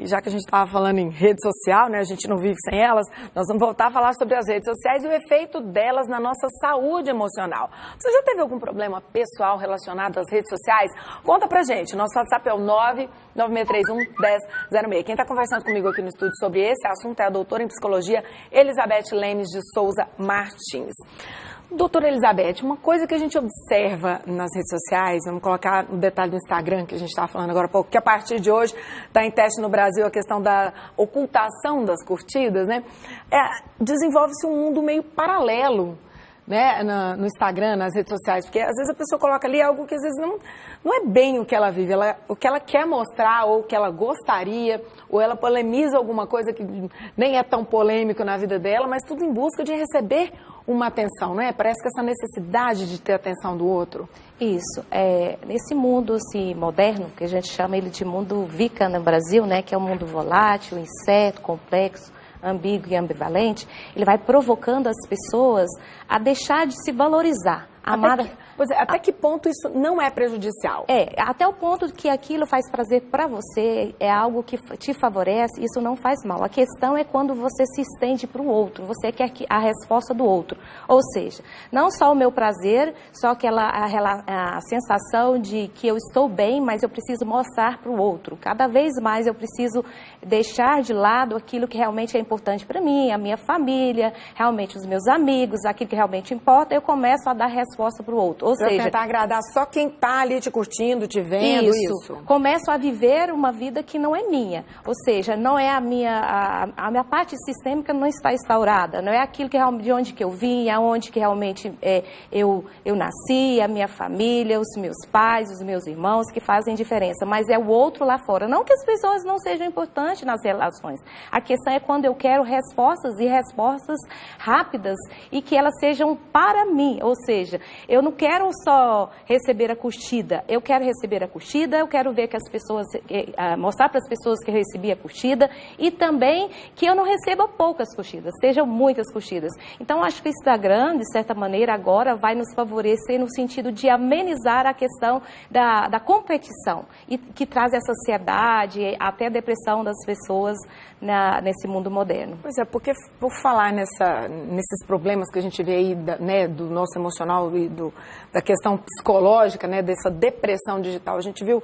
E já que a gente estava falando em rede social, né, a gente não vive sem elas, nós vamos voltar a falar sobre as redes sociais e o efeito delas na nossa saúde emocional. Você já teve algum problema pessoal relacionado às redes sociais? Conta pra gente. Nosso WhatsApp é o 99631-1006. Quem está conversando comigo aqui no estúdio sobre esse assunto é a doutora em psicologia Elizabeth Lemes de Souza Martins. Doutora Elizabeth, uma coisa que a gente observa nas redes sociais, vamos colocar no detalhe do Instagram, que a gente estava falando agora há pouco, que a partir de hoje está em teste no Brasil a questão da ocultação das curtidas, né? Desenvolve-se um mundo meio paralelo, né, no Instagram, nas redes sociais, porque às vezes a pessoa coloca ali algo que às vezes não é bem o que ela vive, o que ela quer mostrar ou o que ela gostaria, ou ela polemiza alguma coisa que nem é tão polêmico na vida dela, mas tudo em busca de receber uma atenção, não é? Parece que essa necessidade de ter atenção do outro. Isso, nesse mundo assim, moderno, que a gente chama ele de mundo VICA no Brasil, né, que é um mundo volátil, incerto, complexo, ambíguo e ambivalente, ele vai provocando as pessoas a deixar de se valorizar. Até que ponto isso não é prejudicial? Até o ponto que aquilo faz prazer para você, é algo que te favorece, isso não faz mal. A questão é quando você se estende para o outro, você quer a resposta do outro. Ou seja, não só o meu prazer, só a sensação de que eu estou bem, mas eu preciso mostrar para o outro. Cada vez mais eu preciso deixar de lado aquilo que realmente é importante para mim, a minha família, realmente os meus amigos, aquilo que realmente importa, eu começo a dar resposta para o outro. Ou seja, tentar agradar só quem está ali te curtindo, te vendo, isso. Começo a viver uma vida que não é minha. Ou seja, não é a minha parte sistêmica não está instaurada, não é aquilo de onde que eu vim, aonde que realmente eu nasci, a minha família, os meus pais, os meus irmãos que fazem diferença, mas é o outro lá fora. Não que as pessoas não sejam importantes nas relações. A questão é quando eu quero respostas rápidas e que elas sejam para mim. Ou seja, eu não quero só receber a curtida, eu quero receber a curtida, eu quero ver que as pessoas, mostrar para as pessoas que eu recebi a curtida e também que eu não receba poucas curtidas, sejam muitas curtidas. Então, acho que o Instagram, de certa maneira, agora vai nos favorecer no sentido de amenizar a questão da competição e que traz essa ansiedade, até a depressão das pessoas nesse mundo moderno. Pois é, porque por falar nesses problemas que a gente vê aí, né, do nosso emocional e da questão psicológica, né, dessa depressão digital, a gente viu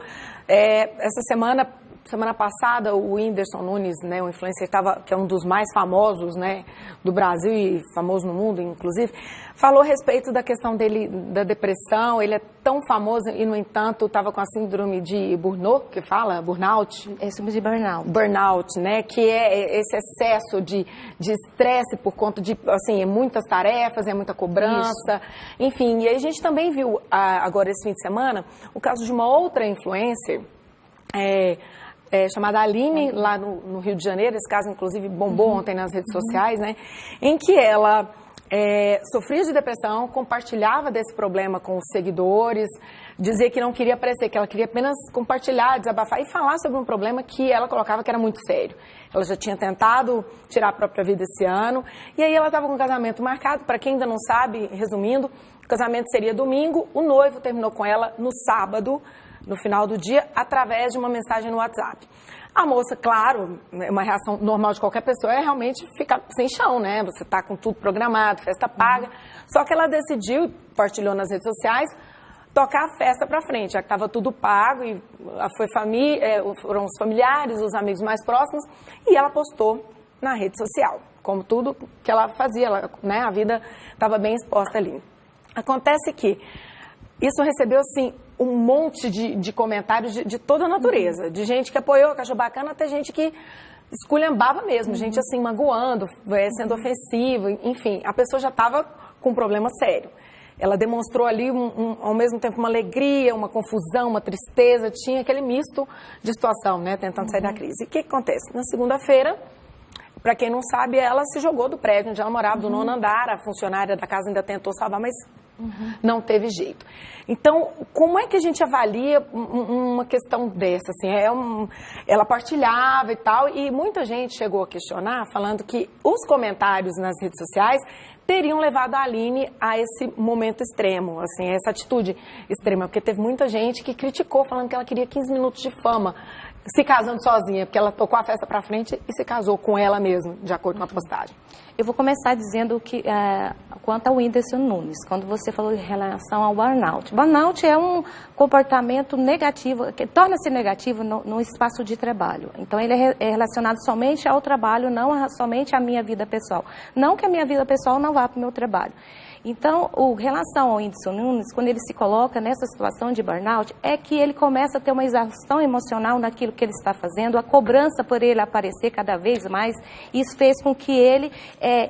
essa semana passada, o Whindersson Nunes, né, o influencer que é um dos mais famosos, né, do Brasil e famoso no mundo, inclusive, falou a respeito da questão dele, da depressão. Ele é tão famoso e, no entanto, estava com a síndrome de burnout, que fala? Burnout? É síndrome de burnout. Burnout, né, que é esse excesso de estresse por conta de, assim, muitas tarefas, muita cobrança, enfim. E aí a gente também viu, agora esse fim de semana, o caso de uma outra influencer, chamada Aline, lá no Rio de Janeiro. Esse caso, inclusive, bombou ontem nas redes sociais, né? Em que ela sofria de depressão, compartilhava desse problema com os seguidores, dizia que não queria aparecer, que ela queria apenas compartilhar, desabafar e falar sobre um problema que ela colocava que era muito sério. Ela já tinha tentado tirar a própria vida esse ano, e aí ela estava com um casamento marcado. Para quem ainda não sabe, resumindo, o casamento seria domingo, o noivo terminou com ela no sábado, no final do dia, através de uma mensagem no WhatsApp. A moça, claro, uma reação normal de qualquer pessoa é realmente ficar sem chão, né? Você tá com tudo programado, festa paga. Só que ela decidiu, partilhou nas redes sociais, tocar a festa pra frente, já que estava tudo pago e foram os familiares, os amigos mais próximos, e ela postou na rede social, como tudo que ela fazia, né? A vida estava bem exposta ali. Acontece que isso recebeu, assim, um monte de comentários de toda a natureza, de gente que apoiou, que achou bacana, até gente que esculhambava mesmo, gente assim, magoando, sendo ofensivo, enfim, a pessoa já estava com um problema sério. Ela demonstrou ali, ao mesmo tempo, uma alegria, uma confusão, uma tristeza, tinha aquele misto de situação, né, tentando sair da crise. E o que acontece? Na segunda-feira, para quem não sabe, ela se jogou do prédio onde ela morava, do 9º andar, a funcionária da casa ainda tentou salvar, mas não teve jeito. Então, como é que a gente avalia uma questão dessa? Assim, ela partilhava e tal, e muita gente chegou a questionar, falando que os comentários nas redes sociais teriam levado a Aline a esse momento extremo, assim, essa atitude extrema, porque teve muita gente que criticou, falando que ela queria 15 minutos de fama. se casando sozinha, porque ela tocou a festa pra frente e se casou com ela mesma, de acordo com a postagem. Eu vou começar dizendo que, quanto ao Whindersson Nunes, quando você falou em relação ao burnout. Burnout é um comportamento negativo, que torna-se negativo no espaço de trabalho. Então, ele é relacionado somente ao trabalho, não somente à minha vida pessoal. Não que a minha vida pessoal não vá para o meu trabalho. Então, em relação ao Whindersson Nunes, quando ele se coloca nessa situação de burnout, é que ele começa a ter uma exaustão emocional naquilo que ele está fazendo, a cobrança por ele aparecer cada vez mais, isso fez com que ele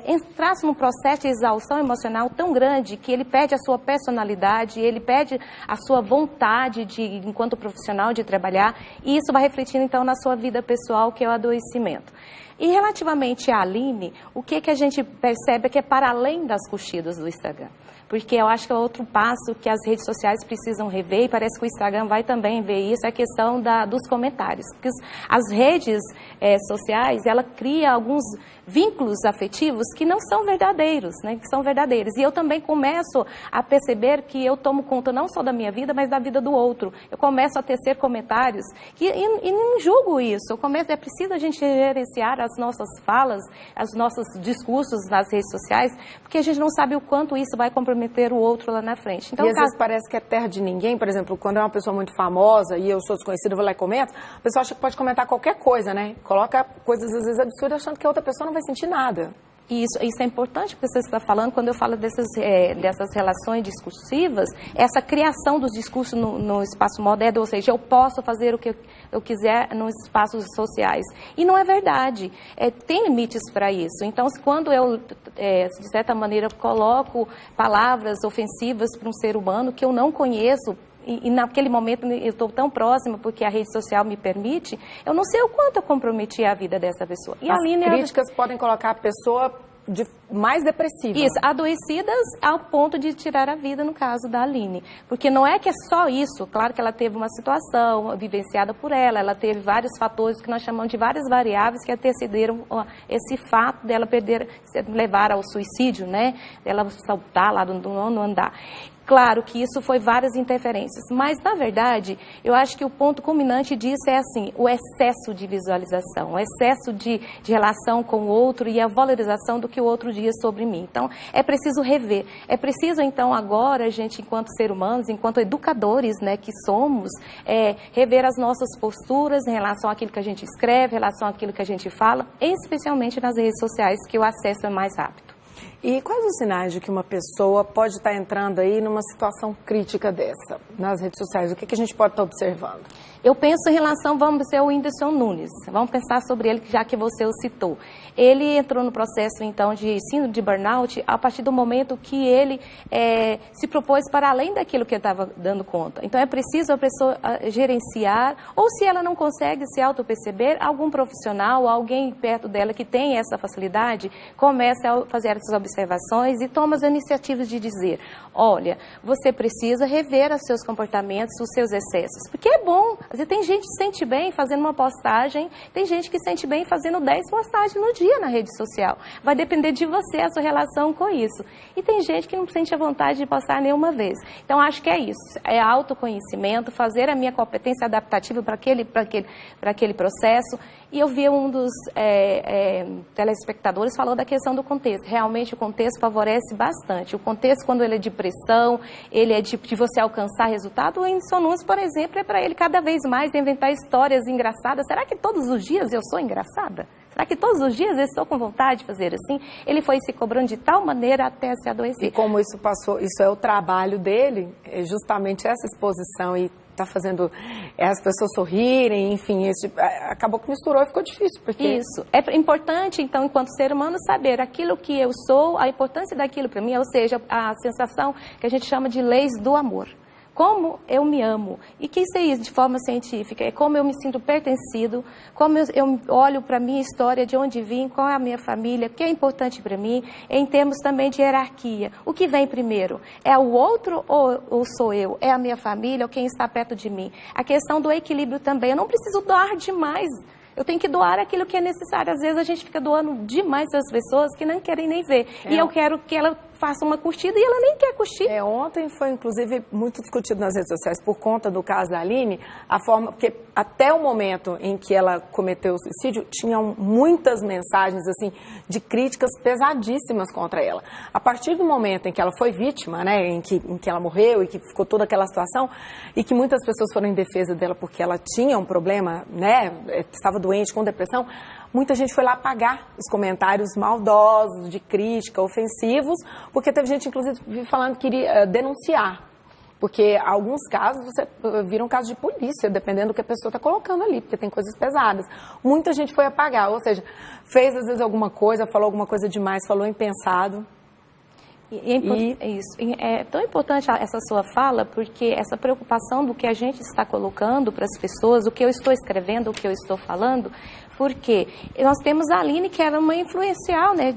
entrasse num processo de exaustão emocional tão grande que ele perde a sua personalidade, ele perde a sua vontade enquanto profissional de trabalhar, e isso vai refletindo então na sua vida pessoal, que é o adoecimento. E relativamente à Aline, o que a gente percebe é que é para além das curtidas do Instagram. Porque eu acho que é outro passo que as redes sociais precisam rever, e parece que o Instagram vai também ver isso, é a questão dos comentários. Porque as redes sociais, ela cria alguns vínculos afetivos que não são verdadeiros, né? Que são verdadeiros. E eu também começo a perceber que eu tomo conta não só da minha vida, mas da vida do outro. Eu começo a tecer comentários e não julgo isso. É preciso a gente gerenciar as nossas falas, os nossos discursos nas redes sociais, porque a gente não sabe o quanto isso vai comprometer o outro lá na frente. Então, e às vezes parece que é terra de ninguém. Por exemplo, quando é uma pessoa muito famosa e eu sou desconhecida, eu vou lá e comento, a pessoa acha que pode comentar qualquer coisa, né? Coloca coisas às vezes absurdas achando que a outra pessoa não vai sentir nada. Isso é importante, porque você está falando, quando eu falo dessas relações discursivas, essa criação dos discursos no espaço moderno, ou seja, eu posso fazer o que eu quiser nos espaços sociais. E não é verdade. Tem limites para isso. Então, quando eu, de certa maneira, coloco palavras ofensivas para um ser humano que eu não conheço, e naquele momento eu estou tão próxima porque a rede social me permite, eu não sei o quanto eu comprometi a vida dessa pessoa. E as críticas podem colocar a pessoa mais depressiva. Isso, adoecidas ao ponto de tirar a vida, no caso da Aline. Porque não é que é só isso. Claro que ela teve uma situação vivenciada por ela teve vários fatores que nós chamamos de várias variáveis que antecederam esse fato dela levar ao suicídio, né? Dela saltar lá do nono andar. Claro que isso foi várias interferências, mas, na verdade, eu acho que o ponto culminante disso é, assim, o excesso de visualização, o excesso de relação com o outro e a valorização do que o outro diz sobre mim. Então, é preciso rever. É preciso, então, agora, a gente, enquanto seres humanos, enquanto educadores, né, que somos, rever as nossas posturas em relação àquilo que a gente escreve, em relação àquilo que a gente fala, especialmente nas redes sociais, que o acesso é mais rápido. E quais os sinais de que uma pessoa pode estar entrando aí numa situação crítica dessa, nas redes sociais? O que a gente pode estar observando? Eu penso em relação, vamos dizer, ao Whindersson Nunes. Vamos pensar sobre ele, já que você o citou. Ele entrou no processo, então, de síndrome de burnout a partir do momento que ele se propôs para além daquilo que ele estava dando conta. Então, é preciso a pessoa gerenciar, ou se ela não consegue se auto-perceber, algum profissional, alguém perto dela que tem essa facilidade, comece a fazer essas observações e toma as iniciativas de dizer, olha, você precisa rever os seus comportamentos, os seus excessos, porque é bom. Tem gente que se sente bem fazendo uma postagem, tem gente que se sente bem fazendo 10 postagens no dia na rede social. Vai depender de você, a sua relação com isso. E tem gente que não sente a vontade de postar nenhuma vez. Então, acho que é isso. É autoconhecimento, fazer a minha competência adaptativa para aquele processo. E eu vi um dos telespectadores falando da questão do contexto. Realmente, o contexto favorece bastante. O contexto, quando ele é de pressão, ele é de você alcançar resultado. O Whindersson Nunes, por exemplo, é para ele cada vez mais inventar histórias engraçadas. Será que todos os dias eu sou engraçada? Será que todos os dias eu estou com vontade de fazer assim? Ele foi se cobrando de tal maneira até se adoecer. E como isso passou, isso é o trabalho dele, é justamente essa exposição e está fazendo as pessoas sorrirem, enfim, acabou que misturou e ficou difícil. Porque... Isso. É importante, então, enquanto ser humano, saber aquilo que eu sou, a importância daquilo para mim, ou seja, a sensação que a gente chama de leis do amor. Como eu me amo. E que isso é isso de forma científica? É como eu me sinto pertencido, como eu olho para a minha história, de onde vim, qual é a minha família, o que é importante para mim, em termos também de hierarquia. O que vem primeiro? É o outro ou sou eu? É a minha família ou quem está perto de mim? A questão do equilíbrio também. Eu não preciso doar demais. Eu tenho que doar aquilo que é necessário. Às vezes a gente fica doando demais às pessoas que não querem nem ver. E eu quero que ela faça uma curtida e ela nem quer curtir. Ontem foi, inclusive, muito discutido nas redes sociais por conta do caso da Aline, a forma, porque até o momento em que ela cometeu o suicídio, tinham muitas mensagens, assim, de críticas pesadíssimas contra ela. A partir do momento em que ela foi vítima, né, em que ela morreu e que ficou toda aquela situação, e que muitas pessoas foram em defesa dela porque ela tinha um problema, né, estava doente com depressão, muita gente foi lá apagar os comentários maldosos, de crítica, ofensivos, porque teve gente, inclusive, falando que iria denunciar. Porque alguns casos, você vira um caso de polícia, dependendo do que a pessoa está colocando ali, porque tem coisas pesadas. Muita gente foi apagar, ou seja, fez às vezes alguma coisa, falou alguma coisa demais, falou impensado. É tão importante essa sua fala, porque essa preocupação do que a gente está colocando para as pessoas, o que eu estou escrevendo, o que eu estou falando, porque nós temos a Aline, que era uma influencial, né,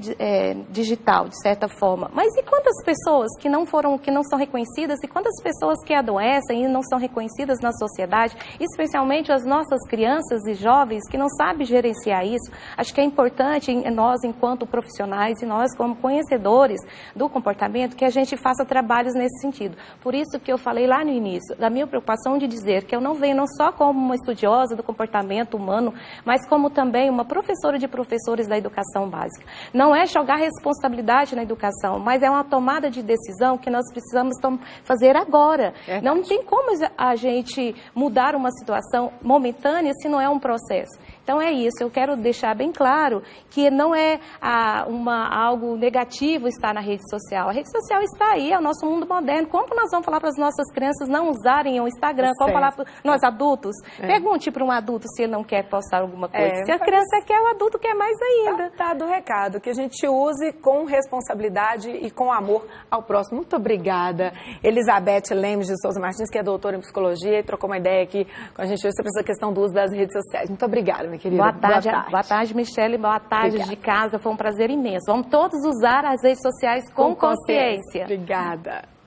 digital, de certa forma. Mas e quantas pessoas que não são reconhecidas, e quantas pessoas que adoecem e não são reconhecidas na sociedade, especialmente as nossas crianças e jovens que não sabem gerenciar isso? Acho que é importante nós, enquanto profissionais, e nós como conhecedores do comportamento, que a gente faça trabalhos nesse sentido. Por isso que eu falei lá no início, da minha preocupação de dizer que eu não venho não só como uma estudiosa do comportamento humano, mas como também uma professora de professores da educação básica. Não é jogar responsabilidade na educação, mas é uma tomada de decisão que nós precisamos fazer agora. Não tem como a gente mudar uma situação momentânea se não é um processo. Então é isso, eu quero deixar bem claro que não é algo negativo estar na rede social. A rede social está aí, é o nosso mundo moderno. Como nós vamos falar para as nossas crianças não usarem o Instagram? Como falar para nós adultos? Pergunte para um adulto se ele não quer postar alguma coisa. Se a criança quer, o adulto quer mais ainda. Tá do recado, que a gente use com responsabilidade e com amor ao próximo. Muito obrigada. Elizabeth Lemes de Souza Martins, que é doutora em psicologia e trocou uma ideia aqui com a gente hoje sobre essa questão do uso das redes sociais. Muito obrigada, minha querida. Boa tarde, Michele. Boa tarde. Obrigada. De casa. Foi um prazer imenso. Vamos todos usar as redes sociais com consciência. Obrigada.